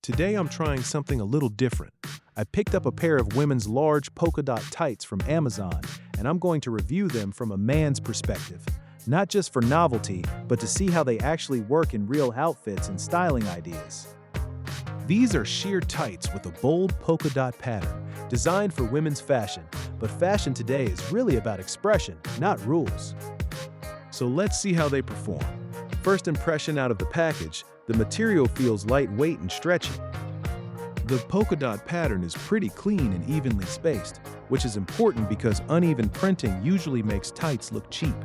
Today I'm trying something a little different. I picked up a pair of women's large polka dot tights from Amazon, and I'm going to review them from a man's perspective. Not just for novelty, but to see how they actually work in real outfits and styling ideas. These are sheer tights with a bold polka dot pattern, designed for women's fashion. But fashion today is really about expression, not rules. So let's see how they perform. First impression out of the package, the material feels lightweight and stretchy. The polka dot pattern is pretty clean and evenly spaced, which is important because uneven printing usually makes tights look cheap.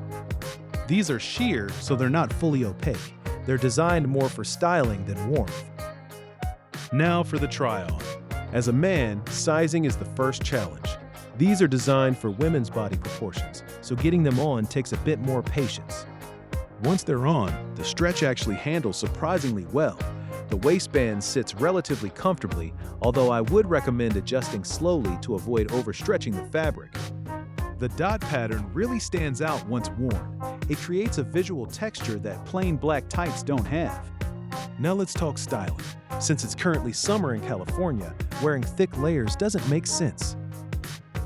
These are sheer, so they're not fully opaque. They're designed more for styling than warmth. Now for the try-on. As a man, sizing is the first challenge. These are designed for women's body proportions, so getting them on takes a bit more patience. Once they're on, the stretch actually handles surprisingly well. The waistband sits relatively comfortably, although I would recommend adjusting slowly to avoid overstretching the fabric. The dot pattern really stands out once worn. It creates a visual texture that plain black tights don't have. Now let's talk styling. Since it's currently summer in California, wearing thick layers doesn't make sense.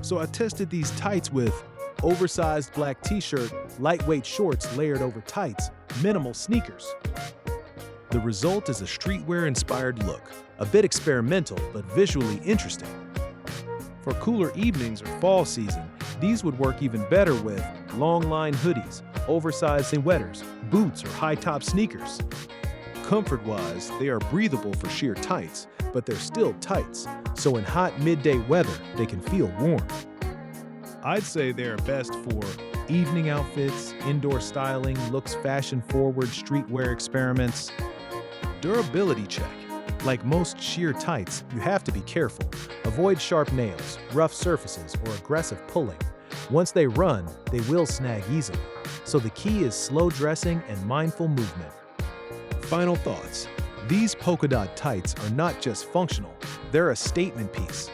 So I tested these tights with oversized black t-shirt, lightweight shorts layered over tights, minimal sneakers. The result is a streetwear-inspired look, a bit experimental but visually interesting. For cooler evenings or fall season, these would work even better with long-line hoodies, oversized sweaters, boots, or high-top sneakers. Comfort-wise, they are breathable for sheer tights, but they're still tights, so in hot midday weather, they can feel warm. I'd say they are best for evening outfits, indoor styling, looks fashion-forward streetwear experiments. Durability check. Like most sheer tights, you have to be careful. Avoid sharp nails, rough surfaces, or aggressive pulling. Once they run, they will snag easily. So the key is slow dressing and mindful movement. Final thoughts. These polka dot tights are not just functional, they're a statement piece.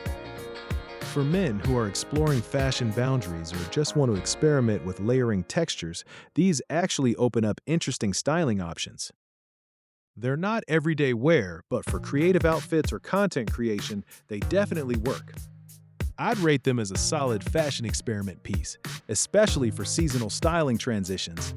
For men who are exploring fashion boundaries or just want to experiment with layering textures, these actually open up interesting styling options. They're not everyday wear, but for creative outfits or content creation, they definitely work. I'd rate them as a solid fashion experiment piece, especially for seasonal styling transitions.